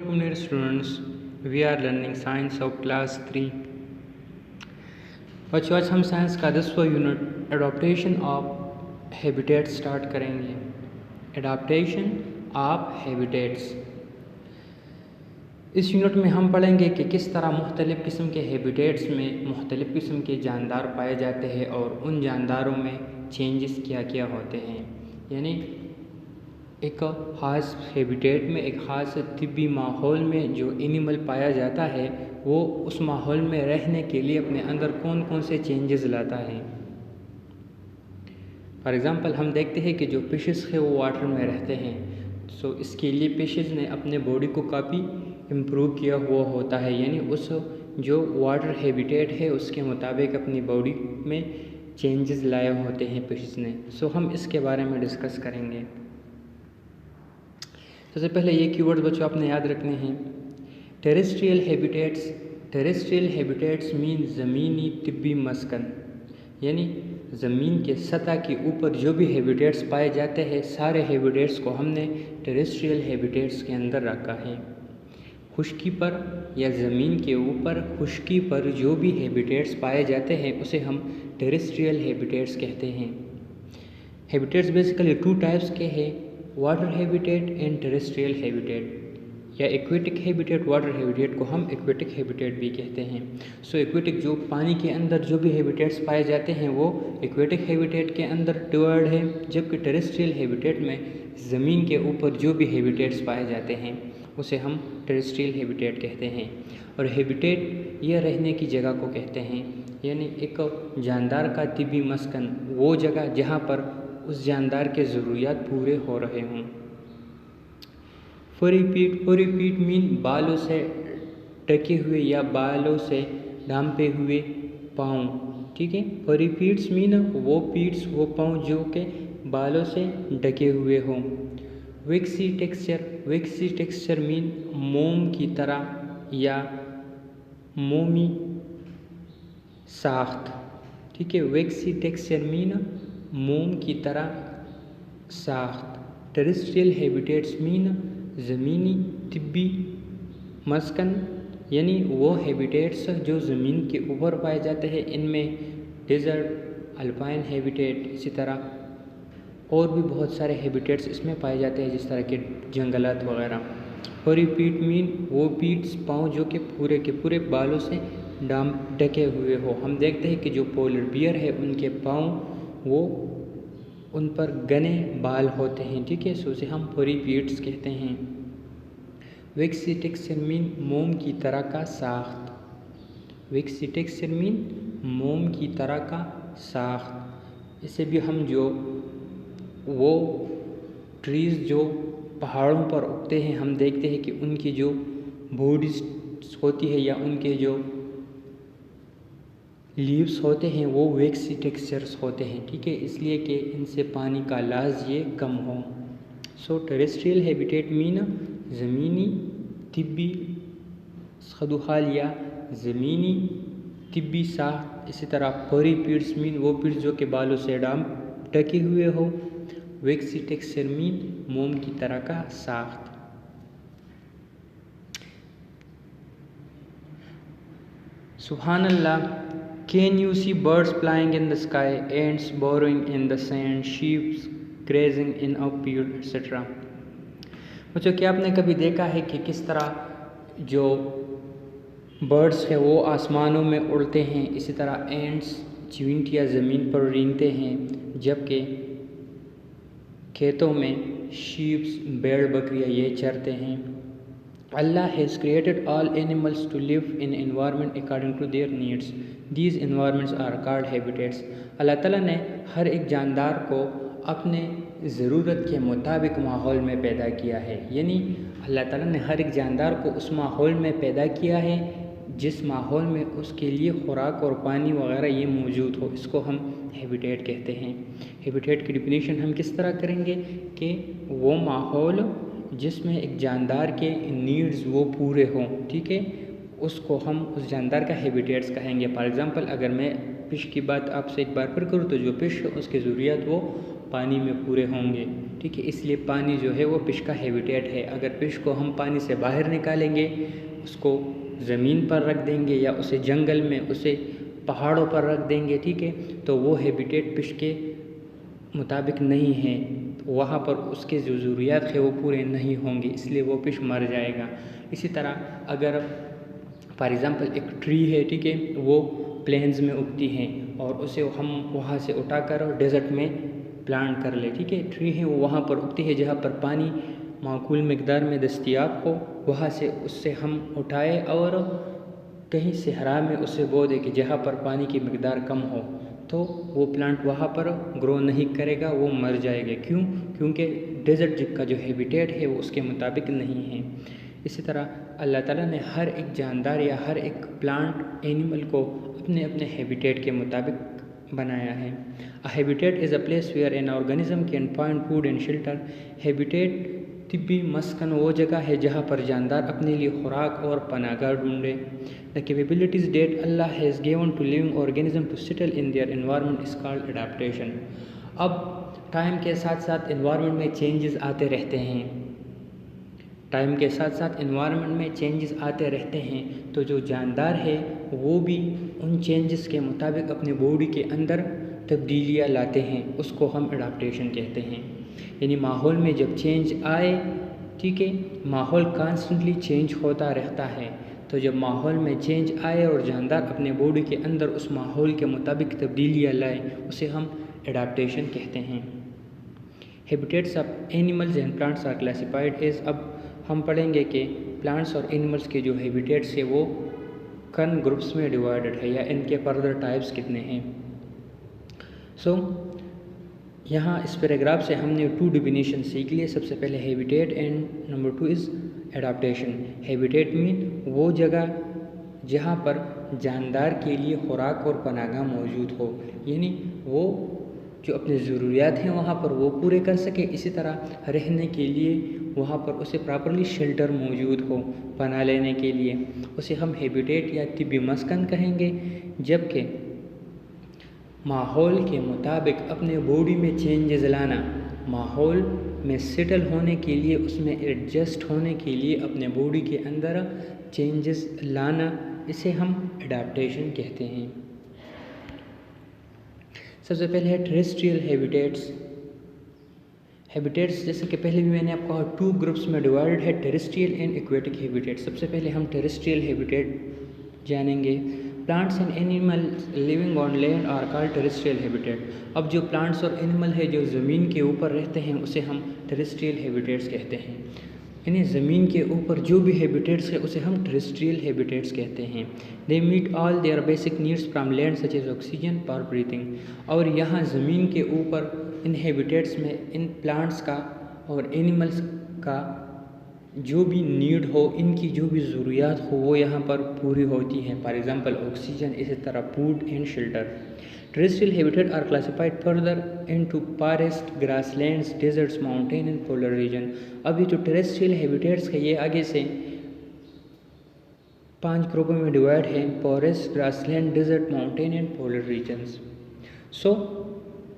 Dear students, we are learning science of class 3। बच्चों आज हम साइंस का 10वां unit adaptation of habitat start करेंगे। Adaptation of habitats. इस यूनिट में हम पढ़ेंगे कि किस तरह मुख्तलिफ़ किस्म के हैबिटेट्स में मुख्तलिफ़ किस्म के जानदार पाए जाते हैं और उन जानदारों में चेंजेस क्या क्या होते हैं। यानी एक ख़ास हैबिटेट में एक ख़ास तिब्बी माहौल में जो एनिमल पाया जाता है वो उस माहौल में रहने के लिए अपने अंदर कौन कौन से चेंजेस लाता है। फॉर एग्ज़ाम्पल हम देखते हैं कि जो फिशेस है वो वाटर में रहते हैं, सो इसके लिए फिशेस ने अपने बॉडी को काफ़ी इम्प्रूव किया हुआ होता है, यानी उस जो वाटर हैबिटेट है उसके मुताबिक अपनी बॉडी में चेंजेस लाए होते हैं फिशेस ने। सो हम इसके बारे में डिस्कस करेंगे। सबसे पहले ये कीवर्ड बच्चों आपने याद रखने हैं। Terrestrial habitats. Terrestrial habitats mean ज़मीनी तिब्बी मस्कन, यानी ज़मीन के सतह के ऊपर जो भी हैबिटेट्स पाए जाते हैं सारे हैबिटेट्स को हमने टेरेस्ट्रियल हैबिटेट्स के अंदर रखा है। खुश्की पर या ज़मीन के ऊपर खुश्की पर जो भी हैबिटेट्स पाए जाते हैं उसे हम टेरेस्ट्रियल हैबिटेट्स कहते हैं। हैबिटेट्स बेसिकली 2 टाइप्स के हैं, water habitat and terrestrial habitat, या एक्वेटिक हैबिटेट। वाटर हैबिटेट को हम एक्वेटिक हैबिटेट भी कहते हैं। सो एक्वेटिक जो पानी के अंदर जो भी हैबिटेट्स पाए जाते हैं वो एक्वेटिक हैबिटेट के अंदर डिवाइड है, जबकि टेरेस्ट्रियल हैबिटेट में ज़मीन के ऊपर जो भी हैबिटेट्स पाए जाते हैं उसे हम टेरेस्ट्रियल हैबिटेट कहते हैं। और हैबिटेट यह रहने की जगह को कहते हैं, यानी एक जानदार का तिब्बी मस्कन, वो जगह जहाँ पर उस जानदार के ज़रूरियात पूरे हो रहे हों। फरी पीट मीन बालों से ढके हुए या बालों से ढांपे हुए पाँव, ठीक है। फरी पीट्स मीन वो पीट्स वो पाँव जो के बालों से ढके हुए हों। विक्सी टेक्सचर मीन मोम की तरह या मोमी साख्त, ठीक है। विक्सी टेक्सचर मीन मोम की तरह साख्त। टेरेस्ट्रियल हैबिटेट्स मीन ज़मीनी तिब्बी मस्कन, यानी वो हैबिटेट्स जो ज़मीन के ऊपर पाए जाते हैं। इनमें डेजर्ट, अल्पाइन हैबिटेट, इसी तरह और भी बहुत सारे हैबिटेट्स इसमें पाए जाते हैं, जिस तरह के जंगलात वगैरह। फरी पीट मीन वो पीट्स पाँव जो कि पूरे के पूरे बालों से ढके हुए हो। हम देखते हैं कि जो पोलर बियर है उनके पाँव वो उन पर घने बाल होते हैं, ठीक है। सो उसे हम फरी पीट्स कहते हैं। विक्सी टेक्सचर मीन मोम की तरह का साख्त। विक्सी टेक्सचर मीन मोम की तरह का साख्त। इसे भी हम जो वो ट्रीज़ जो पहाड़ों पर उगते हैं हम देखते हैं कि उनकी जो बॉडीज होती है या उनके जो लीव्स होते हैं वो वैक्सी टेक्सचर्स होते हैं, ठीक है, इसलिए कि इनसे पानी का लाज ये कम हो। सो टेरेस्ट्रियल हैबिटेट मीन ज़मीनी तिब्बी खदुखाल या ज़मीनी तिब्बी साख्त। इसी तरह फरी पीट्स मीन वो पीट्स जो के बालों से ढके हुए हो। वैक्सी टेक्सचर मीन मोम की तरह का साख्त। सुभान अल्लाह। Can you see birds flying in the sky, ants burrowing in the sand, sheep grazing in a field, etc. बच्चों क्या आपने कभी देखा है कि किस तरह जो बर्ड्स है वो आसमानों में उड़ते हैं, इसी तरह एंट्स चींटियाँ ज़मीन पर रेंगते हैं, जबकि खेतों में शीप्स भेड़ बकरियाँ ये चरते हैं। Allah has created all animals to live in environment according to their needs. These environments are called habitats. अल्लाह ताला ने हर एक जानदार को अपने ज़रूरत के मुताबिक माहौल में पैदा किया है, यानी अल्लाह ताला ने हर एक जानदार को उस माहौल में पैदा किया है जिस माहौल में उसके लिए खुराक और पानी वगैरह ये मौजूद हो। इसको हम हैबिटेट कहते हैं। हैबिटेट की डिफिनीशन हम किस तरह करेंगे कि वो माहौल जिसमें एक जानदार के नीड्स वो पूरे हों, ठीक है, उसको हम उस जानदार का हैबिटेट्स कहेंगे। फॉर एग्ज़ाम्पल अगर मैं फ़िश की बात आपसे एक बार फिर करूँ तो जो फ़िश उसके ज़रूरियात वो पानी में पूरे होंगे। ठीक है, इसलिए पानी जो है वो फिश का हैबिटेट है। अगर फिश को हम पानी से बाहर निकालेंगे, उसको ज़मीन पर रख देंगे या उसे जंगल में, उसे पहाड़ों पर रख देंगे, ठीक है, तो वो हैबिटेट फिश के मुताबिक नहीं है, तो वहाँ पर उसके जो ज़रूरियात है वो पूरे नहीं होंगे, इसलिए वो फिश मर जाएगा। इसी तरह अगर फॉर एग्ज़ाम्पल एक ट्री है, ठीक है, वो प्लेन्स में उगती है और उसे हम वहाँ से उठाकर डेजर्ट में प्लांट कर ले, ठीक है, ट्री है वो वहाँ पर उगती है जहाँ पर पानी माकूल मिकदार में दस्तयाब हो, वहाँ से उससे हम उठाए और कहीं सहरा में उसे बो दे कि जहाँ पर पानी की मिकदार कम हो, तो वो प्लांट वहाँ पर ग्रो नहीं करेगा, वो मर जाएगा। क्यों? क्योंकि डेजर्ट का जो हैबिटेट है वो उसके मुताबिक नहीं है। इसी तरह अल्लाह ताला ने हर एक जानदार या हर एक प्लांट एनिमल को अपने अपने हैबिटेट के मुताबिक बनाया है। A habitat is a place where an organism can find food and shelter. Habitat तिब्बी मस्कन वो जगह है जहाँ पर जानदार अपने लिए खुराक और पनाहगाह ढूंढे। The capabilities that Allah has given to living organism to settle in their environment is called adaptation. अब टाइम के साथ साथ एनवायरनमेंट में चेंजेस आते रहते हैं, टाइम के साथ साथ एनवायरनमेंट में चेंजेस आते रहते हैं, तो जो जानदार है वो भी उन चेंजेस के मुताबिक अपने बॉडी के अंदर तब्दीलियाँ लाते हैं, उसको हम एडाप्टेशन कहते हैं। यानी माहौल में जब चेंज आए, ठीक है, माहौल कॉन्स्टेंटली चेंज होता रहता है, तो जब माहौल में चेंज आए और जानदार अपने बॉडी के अंदर उस माहौल के मुताबिक तब्दीलियाँ लाए, उसे हम एडाप्टेशन कहते हैं। Habitats of animals and plants are classified as, अब हम पढ़ेंगे कि प्लांट्स और एनिमल्स के जो हैबिटेट्स है वो किन ग्रुप्स में डिवाइडेड है या इनके फर्दर टाइप्स कितने हैं। सो यहाँ इस पैराग्राफ से हमने 2 डिफिनेशन सीख लिए। सबसे पहले habitat and number 2 is adaptation. Habitat mean वो जगह जहाँ पर जानदार के लिए खुराक और पनाहगाह मौजूद हो, यानी वो जो अपनी ज़रूरियात हैं वहाँ पर वो पूरे कर सके, इसी तरह रहने के लिए वहाँ पर उसे प्रॉपरली शेल्टर मौजूद हो पनाह लेने के लिए, उसे हम हैबिटेट या तिब्बी मस्कन कहेंगे। जबकि माहौल के मुताबिक अपने बॉडी में चेंजेस लाना, माहौल में सेटल होने के लिए, उसमें एडजस्ट होने के लिए अपने बॉडी के अंदर चेंजेस लाना, इसे हम एडाप्टेशन कहते हैं। सबसे पहले है टेरेस्ट्रियल हैबिटेट्स। हैबिटेट्स जैसे कि पहले भी मैंने आपको कहा 2 ग्रुप्स में डिवाइडेड है, टेरेस्ट्रियल एंड एक्वेटिक हैबिटेट। सबसे पहले हम टेरेस्ट्रियल हैबिटेट जानेंगे। Plants and animal living on land are called terrestrial habitat. अब जो प्लांट्स और एनिमल है जो ज़मीन के ऊपर रहते हैं उसे हम टेरेस्ट्रियल हैबिटेट्स कहते हैं। यानी ज़मीन के ऊपर जो भी हैबिटेट्स है उसे हम टेरेस्ट्रियल हैबिटेट्स कहते हैं। They meet all their basic needs from land such as oxygen for breathing. और यहाँ ज़मीन के ऊपर इन हैबिटेट्स में इन प्लांट्स का और एनिमल्स का जो भी नीड हो, इनकी जो भी ज़रूरियात हो वो यहाँ पर पूरी होती हैं। फॉर एग्ज़ाम्पल ऑक्सीजन, इसी तरह food and shelter. Terrestrial habitat are classified further into forest, grasslands, deserts, mountain and polar region. अब ये जो टेरेस्ट्रियल हैबिटेट्स है ये आगे से 5 ग्रुपों में डिवाइड है, forest, grassland, desert, mountain and polar regions. So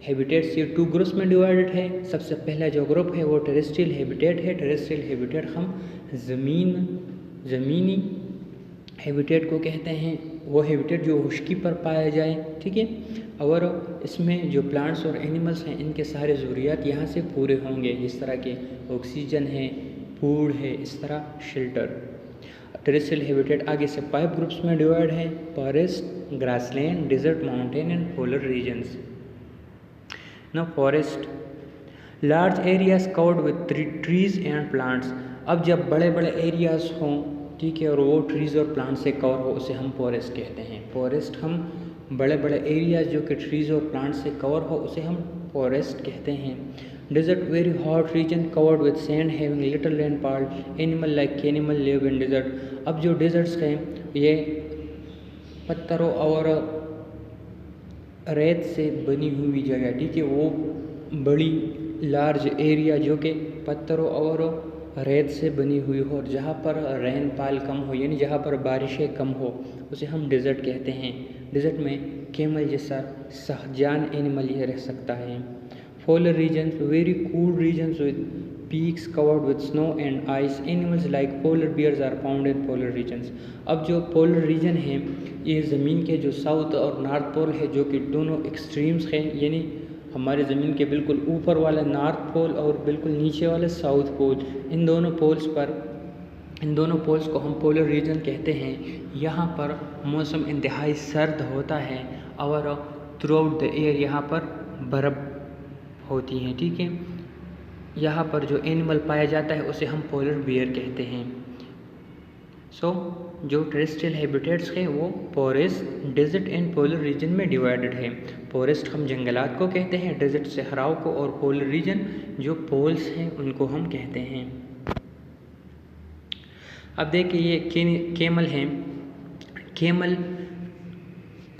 habitats ये 2 ग्रुप्स में डिवाइडेड है। सबसे पहला जो ग्रुप है वो टेरेस्ट्रियल हैबिटेट है। टेरेस्ट्रियल हैबिटेट हम ज़मीनी हैबिटेट को कहते हैं, वो हैबिटेट जो खुश्की पर पाया जाए, ठीक है, और इसमें जो प्लांट्स और एनिमल्स हैं इनके सारे ज़रूरियात यहाँ से पूरे होंगे, जिस तरह के ऑक्सीजन है, फूड है, इस तरह शेल्टर। टेरेस्ट्रियल हैबिटेट आगे से 5 ग्रुप्स में डिवाइड है, forest, grassland, desert, mountain and polar regions. Now forest, large areas covered with trees and plants। अब जब बड़े बड़े एरियाज़ हों, ठीक है, और वो ट्रीज़ और प्लांट से कवर हो उसे हम फॉरेस्ट कहते हैं। फॉरेस्ट हम बड़े बड़े एरियाज़ जो कि ट्रीज़ और प्लांट से कवर हो उसे हम फॉरेस्ट कहते हैं। Desert, very hot region covered with sand having little rainfall, animal like animal live in desert. अब जो डेजर्ट्स हैं ये पत्थरों और रेत से बनी हुई जगह, ठीक है, वो बड़ी लार्ज एरिया जो कि पत्थरों और रेत से बनी हुई हो और जहाँ पर रेनफॉल कम हो, यानी जहाँ पर बारिशें कम हो, उसे हम डेजर्ट कहते हैं। डेजर्ट में कैमल जैसा सहजान एनिमल ये रह सकता है। polar regions, very cool regions with peaks covered with snow and ice. Animals like polar bears are found in polar regions. अब जो polar region है ये ज़मीन के जो साउथ और नॉर्थ पोल है, जो कि दोनों एक्सट्रीम्स हैं, यानी हमारे ज़मीन के बिल्कुल ऊपर वाला नॉर्थ पोल और बिल्कुल नीचे वाला साउथ पोल, इन दोनों पोल्स को हम पोलर रीजन कहते हैं। यहाँ पर मौसम इंतहाई सर्द होता है और थ्रू आउट द ईयर यहाँ पर बर्फ़ होती है, ठीक है। यहाँ पर जो एनिमल पाया जाता है उसे हम पोलर बियर कहते हैं। जो टेरेस्ट्रियल हैबिटेट्स है वो forest, desert and polar region में डिवाइडेड है। फॉरेस्ट हम जंगलात को कहते हैं, डेजर्ट सहराओं को, और पोलर रीजन जो पोल्स हैं उनको हम कहते हैं। अब देखिए ये कैमल हैं। कैमल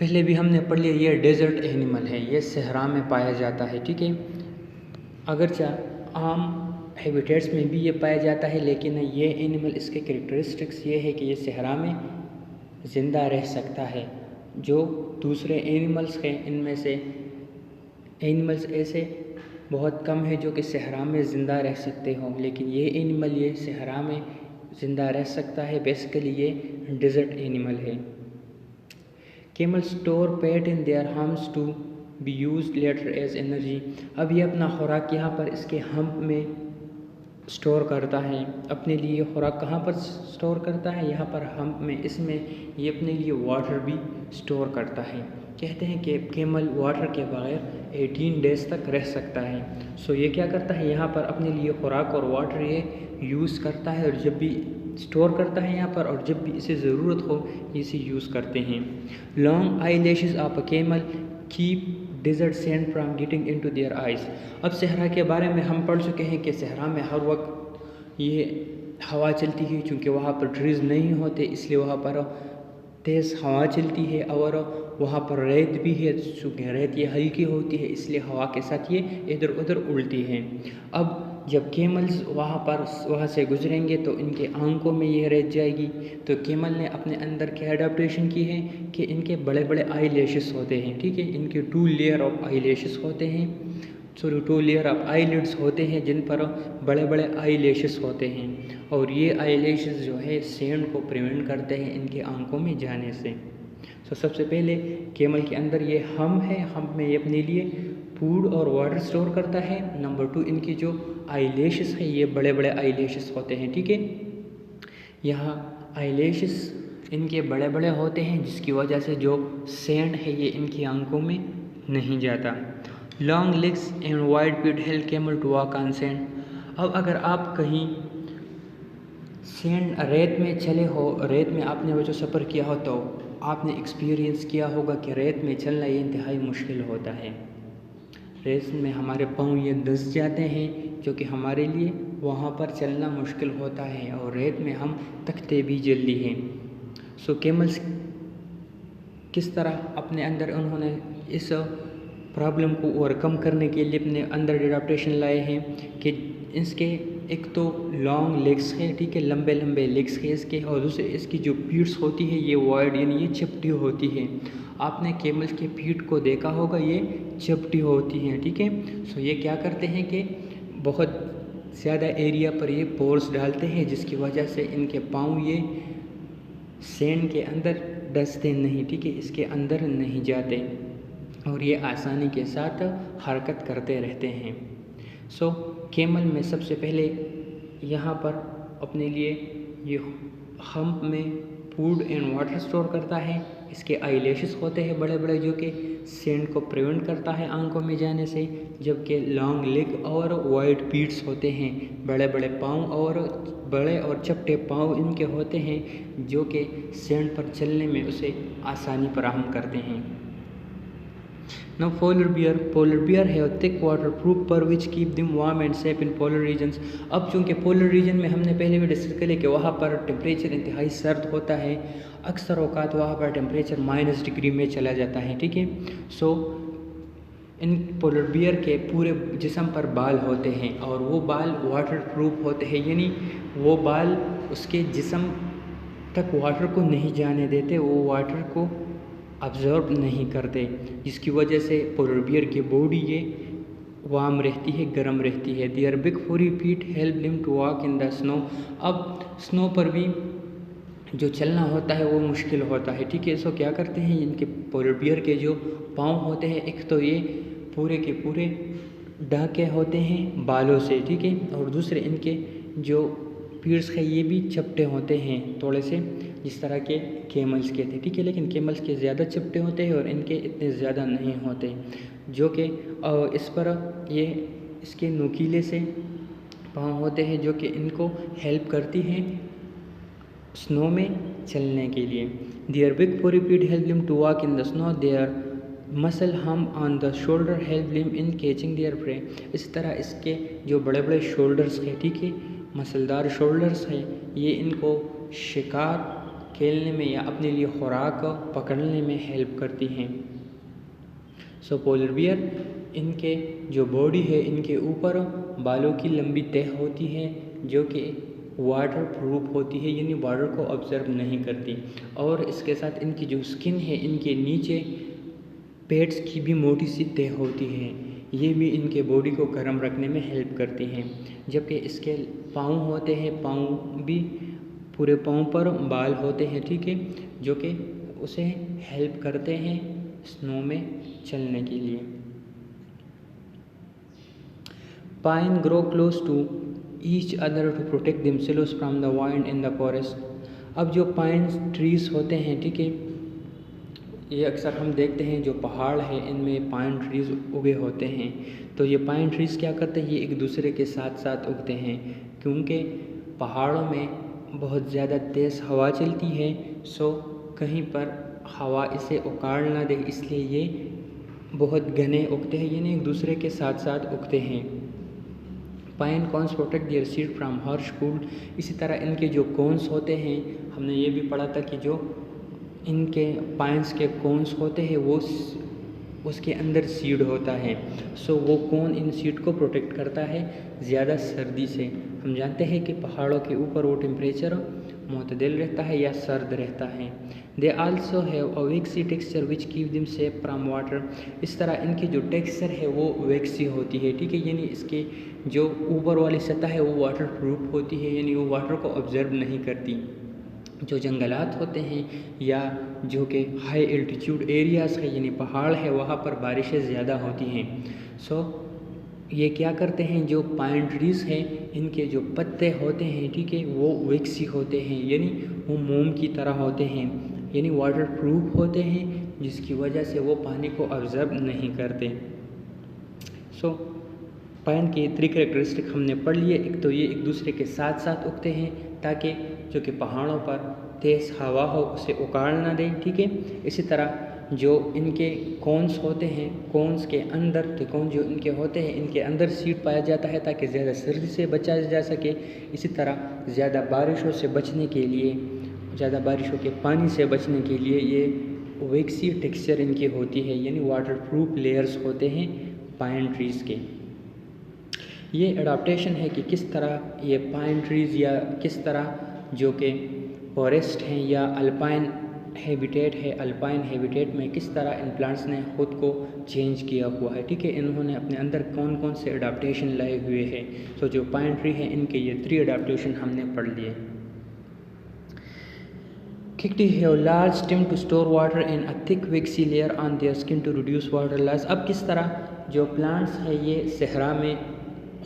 पहले भी हमने पढ़ लिया, ये डेजर्ट एनिमल है, ये सहरा में पाया जाता है, ठीक है। अगरचे आम हैबिटेट्स में भी ये पाया जाता है, लेकिन ये एनिमल, इसके कैरेक्टरिस्टिक्स ये है कि ये सहरा में ज़िंदा रह सकता है। जो दूसरे एनिमल्स हैं इनमें से एनिमल्स ऐसे बहुत कम है जो कि सहरा में ज़िंदा रह सकते हों, लेकिन ये एनिमल ये सहरा में ज़िंदा रह सकता है। बेसिकली ये डेजर्ट एनिमल है। Camel store fat in their humps to be used later as energy. अब ये अपना खुराक यहाँ पर इसके हम्प में स्टोर करता है। अपने लिए खुराक कहाँ पर स्टोर करता है? यहाँ पर हम्प में। इसमें ये अपने लिए वाटर भी स्टोर करता है। कहते हैं कि कैमल वाटर के बगैर 18 डेज तक रह सकता है। सो ये क्या करता है, यहाँ पर अपने लिए खुराक और वाटर ये यूज़ करता है, और जब भी स्टोर करता है यहाँ पर, और जब भी इसे ज़रूरत हो इसे यूज़ करते हैं। Long eye lashes of a camel keep desert sand from getting into their eyes. अब सहरा के बारे में हम पढ़ चुके हैं कि सहरा में हर वक्त ये हवा चलती है, चूँकि वहाँ पर ट्रीज़ नहीं होते इसलिए वहाँ पर तेज़ हवा चलती है, और वहाँ पर रेत भी है, चूँकि रेत ये हल्की होती है इसलिए हवा के साथ ये इधर उधर उड़ती है। अब जब कैमल्स वहाँ से गुजरेंगे तो इनके आंखों में ये रेत जाएगी। तो कैमल ने अपने अंदर क्या अडेप्टेशन की है कि इनके बड़े बड़े आई लैशेस होते हैं, ठीक है। इनके 2 लेयर ऑफ आई लैशेस होते हैं, 2 लेयर ऑफ आई लिड्स होते हैं जिन पर बड़े बड़े आई लैशेस होते हैं, और ये आई लैशेस जो है सैंड को प्रिवेंट करते हैं इनके आंखों में जाने से। सबसे पहले कैमल के अंदर ये हम्प है, हम्प में ये अपने लिए फूड और वाटर स्टोर करता है। नंबर 2, इनकी जो आई लैशेस है ये बड़े बड़े आई लैशेस होते हैं, ठीक है। यहाँ आई लैशेस इनके बड़े बड़े होते हैं जिसकी वजह से जो सैंड है ये इनकी आंखों में नहीं जाता। Long legs and wide feet help camel to walk on sand. अब अगर आप कहीं सैंड रेत में चले हो, रेत में आपने वो जो सफ़र किया हो, तो आपने एक्सपीरियंस किया होगा कि रेत में चलना ये इंतहाई मुश्किल होता है। रेत में हमारे पाँव ये धंस जाते हैं, जो कि हमारे लिए वहाँ पर चलना मुश्किल होता है, और रेत में हम थकते भी जल्दी हैं। कैमल्स किस तरह अपने अंदर उन्होंने इस प्रॉब्लम को ओवरकम करने के लिए अपने अंदर एडाप्टेशन लाए हैं कि इसके एक तो लॉन्ग लेग्स है, ठीक है, लंबे लंबे लेग्स है इसके, और दूसरे इसकी जो पीट्स होती है ये वाइड यानी ये चपटी होती है। आपने कैमल्स के पीठ को देखा होगा, ये चपटी होती है, ठीक है। ये क्या करते हैं कि बहुत ज़्यादा एरिया पर ये पोर्स डालते हैं, जिसकी वजह से इनके पाँव ये सैंड के अंदर डसते नहीं, ठीक है, इसके अंदर नहीं जाते, और ये आसानी के साथ हरकत करते रहते हैं। कैमल में सबसे पहले यहाँ पर अपने लिए ये हम्प में फूड एंड वाटर स्टोर करता है। इसके आई लैशेस होते हैं बड़े बड़े, जो कि सैंड को प्रिवेंट करता है आंखों में जाने से, जबकि लॉन्ग लेग और वाइड पीट्स होते हैं, बड़े बड़े पाँव और बड़े और चपटे पाँव इनके होते हैं, जो कि सैंड पर चलने में उसे आसानी फराहम करते हैं। Now polar bear have thick waterproof fur which keep them warm and safe in polar regions। अब चूँकि पोलर रीजन में हमने पहले भी डिस्कस किया कि वहाँ पर टेम्परेचर इंतहाई सर्द होता है, अक्सर औकात वहाँ पर टेम्परेचर -डिग्री में चला जाता है, ठीक है। इन पोलर बियर के पूरे जिस्म पर बाल होते हैं, और वो बाल वाटरप्रूफ होते हैं, यानी वो बाल उसके जिस्म तक वाटर को नहीं जाने देते, वो वाटर को ऑब्जर्व नहीं करते, जिसकी वजह से पोलर बियर की बॉडी ये वार्म रहती है, गर्म रहती है। Their big furry feet help them to walk in the snow. अब स्नो पर भी जो चलना होता है वो मुश्किल होता है, ठीक है। सो क्या करते हैं, इनके पोलर बियर के जो पाँव होते हैं, एक तो ये पूरे के पूरे ढके होते हैं बालों से, ठीक है, और दूसरे इनके जो पीर्स है ये भी चपटे होते हैं थोड़े से, जिस तरह के कैमल्स के थे, ठीक है। लेकिन कैमल्स के ज़्यादा चपटे होते हैं और इनके इतने ज़्यादा नहीं होते, जो कि इस पर ये इसके नुकीले से पाँव होते हैं जो कि इनको हेल्प करती हैं स्नो में चलने के लिए। Their big furry feet help them to walk in the snow. Their muscle hump on the shoulder help them in catching their prey. इस तरह इसके जो बड़े बड़े शोल्डर्स हैं, ठीक है, मसलदार शोल्डर्स हैं, ये इनको शिकार खेलने में या अपने लिए खुराक पकड़ने में हेल्प करती हैं। सो पोलर बियर, इनके जो बॉडी है इनके ऊपर बालों की लंबी तह होती है जो कि वाटर प्रूफ होती है, यानी वाटर को ऑब्जर्व नहीं करती। और इसके साथ इनकी जो स्किन है इनके नीचे पेट्स की भी मोटी सी तह होती है, ये भी इनके बॉडी को गर्म रखने में हेल्प करती हैं। जबकि इसके पाँव होते हैं, पाँव भी पूरे पाँव पर बाल होते हैं, ठीक है, जो कि उसे हेल्प करते हैं स्नो में चलने के लिए। Pine grow close to each other to protect themselves from the wind in the forest. अब जो पाइन ट्रीज होते हैं, ठीक है, ये अक्सर हम देखते हैं जो पहाड़ है इनमें पाइन ट्रीज उगे होते हैं। तो ये पाइन ट्रीज क्या करते हैं, ये एक दूसरे के साथ साथ उगते हैं, क्योंकि पहाड़ों में बहुत ज़्यादा तेज़ हवा चलती है। सो कहीं पर हवा इसे उखाड़ ना दे, इसलिए ये बहुत घने उगते हैं, यानी एक दूसरे के साथ साथ उगते हैं। Pine cons protect their seed from harsh cold. इसी तरह इनके जो कोन्स होते हैं, हमने ये भी पढ़ा था कि जो इनके पाइन्स के कोन्स होते हैं वो उसके अंदर सीड होता है। सो वो कोन इन सीड को प्रोटेक्ट करता है ज़्यादा सर्दी से। हम जानते हैं कि पहाड़ों के ऊपर वो टेम्परेचर मुतदिल रहता है या सर्द रहता है। They also have a vaccine texture which keep them safe from water. इस तरह इनकी जो टेक्सचर है वो वैक्सी होती है, ठीक है, यानी इसके जो ऊपर वाली सतह है वो वाटर प्रूफ होती है, यानी वो वाटर को ऑब्जर्व नहीं करती। जो जंगलात होते हैं या जो कि हाई एल्टीट्यूड एरियाज़ है, यानी पहाड़ है, वहाँ पर बारिशें ज़्यादा होती हैं। सो ये क्या करते हैं, जो पाइन ट्रीज़ हैं इनके जो पत्ते होते हैं, ठीक है, वो वैक्सी होते हैं, यानी वो मोम की तरह होते हैं, यानी वाटर प्रूफ होते हैं, जिसकी वजह से वो पानी को ऑब्जर्व नहीं करते। सो पाइन के 3 कैरेक्टरिस्टिक हमने पढ़ लिए। एक तो ये एक दूसरे के साथ साथ उगते हैं ताकि जो कि पहाड़ों पर तेज़ हवा हो उसे उखाड़ ना दें, ठीक है। इसी तरह जो इनके कोन्स होते हैं, कोन्स के अंदर त्रिकोण जो इनके होते हैं, इनके अंदर सीड पाया जाता है ताकि ज़्यादा सर्दी से बचा जा सके। इसी तरह ज़्यादा बारिशों से बचने के लिए, ज़्यादा बारिशों के पानी से बचने के लिए ये वैक्सी टेक्सचर इनकी होती है, यानी वाटर प्रूफ लेयर्स होते हैं पाइन ट्रीज़ के। ये एडाप्टेशन है कि किस तरह ये पाइन ट्रीज़ या किस तरह जो कि फॉरेस्ट हैं या अल्पाइन हैबिटेट है, अल्पाइन हैबिटेट में किस तरह इन प्लांट्स ने खुद को चेंज किया हुआ है, ठीक है, इन्होंने अपने अंदर कौन कौन से एडाप्टेशन लाए हुए हैं। तो जो पाइन ट्री है इनके ये 3 एडाप्टेशन हमने पढ़ लिए। Cacti have large stem to store water in a thick waxy layer on their skin to reduce water loss। अब किस तरह जो प्लांट्स है ये सहरा में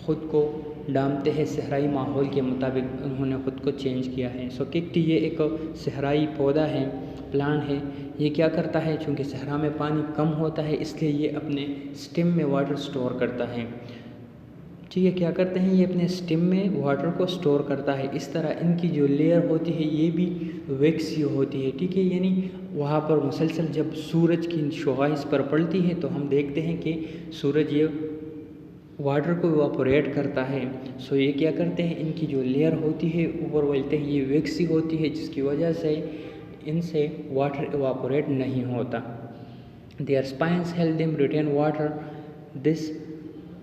ख़ुद को डालते हैं, सहराई माहौल के मुताबिक उन्होंने ख़ुद को चेंज किया है। सो कैक्टी ये एक सहराई पौधा है, प्लांट है। ये क्या करता है, चूँकि सहरा में पानी कम होता है इसलिए ये अपने स्टेम में वाटर स्टोर करता है, ठीक है। क्या करते हैं, ये अपने स्टेम में वाटर को स्टोर करता है। इस तरह इनकी जो लेयर होती है ये भी वैक्सी होती है, ठीक है, यानी वहाँ पर मुसलसल जब सूरज की शुआएं इस पर पड़ती हैं तो हम देखते हैं कि सूरज ये वाटर को इवापोरेट करता है। सो ये क्या करते हैं, इनकी जो लेयर होती है ऊपर बोलते हैं ये वैक्सी होती है, जिसकी वजह से इनसे वाटर इवापोरेट नहीं होता। Their spines help them retain water. This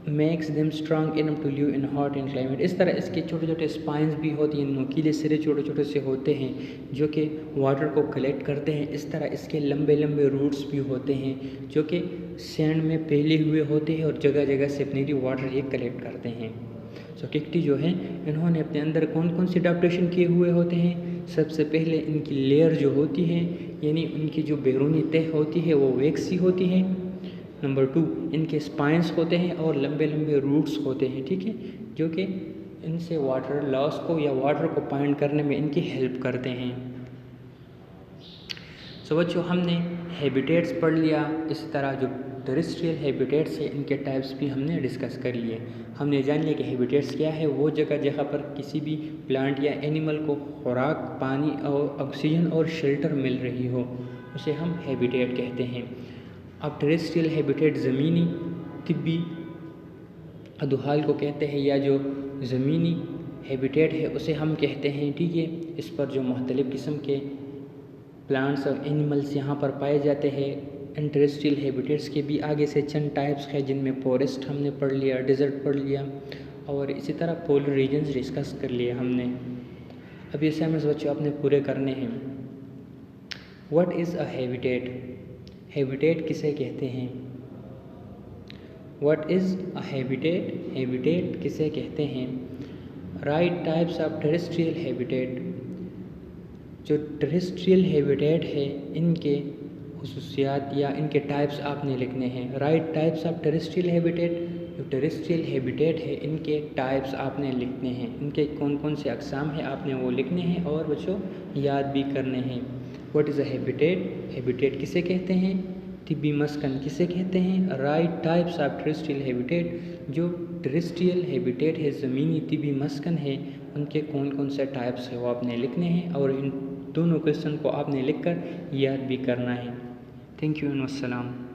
makes them strong enough to live in hot and climate. इस तरह इसके छोटे छोटे स्पाइंस भी होती हैं, नुकीले सिरे छोटे छोटे से होते हैं जो कि वाटर को कलेक्ट करते हैं। इस तरह इसके लंबे लंबे रूट्स भी होते हैं जो कि सैंड में फैले हुए होते हैं और जगह जगह से अपनी वाटर ये कलेक्ट करते हैं। सो किकटी जो है इन्होंने अपने अंदर कौन कौन से अडैप्टेशन किए हुए होते हैं। सबसे पहले इनकी लेयर जो होती है यानी उनकी जो बैरूनी तह होती है वो वैक्सी होती है। नंबर 2 इनके स्पाइंस होते हैं और लंबे लंबे रूट्स होते हैं, ठीक है, जो कि इनसे वाटर लॉस को या वाटर को फाइंड करने में इनकी हेल्प करते हैं। सो बच्चों हमने हैबिटेट्स पढ़ लिया। इसी तरह जो टेरेस्ट्रियल हैबिटेट्स है इनके टाइप्स भी हमने डिस्कस कर लिए। हमने जान लिया कि हैबिटेट्स क्या है, वो जगह जगह पर किसी भी प्लांट या एनिमल को खुराक, पानी और ऑक्सीजन और शेल्टर मिल रही हो, उसे हम हैबिटेट कहते हैं। अब टेरेस्ट्रियल हैबिटेट ज़मीनी तिब्बी अदुहाल को कहते हैं, या जो ज़मीनी हैबिटेट है उसे हम कहते हैं, ठीक है। इस पर जो मुख्तलिफ़ किस्म के प्लांट्स और एनिमल्स यहाँ पर पाए जाते हैं। इन टेरेस्ट्रियल हैबिटेट्स के भी आगे से चंद टाइप्स हैं जिनमें फॉरेस्ट हमने पढ़ लिया, डेजर्ट पढ़ लिया और इसी तरह पोलर रीजन्स डिस्कस कर लिए हमने। अब ये असाइनमेंट्स बच्चों आपने पूरे करने हैं। What is a habitat? Habitat किसे कहते हैं? What is a habitat? Habitat किसे कहते हैं? Right types of terrestrial habitat. जो टेरेस्ट्रियल हैबिटेट है इनके खुसूसियात या इनके टाइप्स आपने लिखने हैं। Right types of terrestrial habitat, जो टेरेस्ट्रियल हैबिटेट है इनके टाइप्स आपने लिखने हैं। इनके कौन कौन से अक़साम हैं आपने वो लिखने हैं और बच्चों याद भी करने हैं। What is a habitat? Habitat किसे कहते हैं? तिब्बी मस्कन किसे कहते हैं? Right types of terrestrial habitat, जो टेरेस्ट्रियल हैबिटेट है ज़मीनी तिब्बी मस्कन है उनके कौन कौन से टाइप्स है वो आपने लिखने हैं और इन दोनों क्वेश्चन को आपने लिखकर याद भी करना है। थैंक यू एंड अस्सलाम।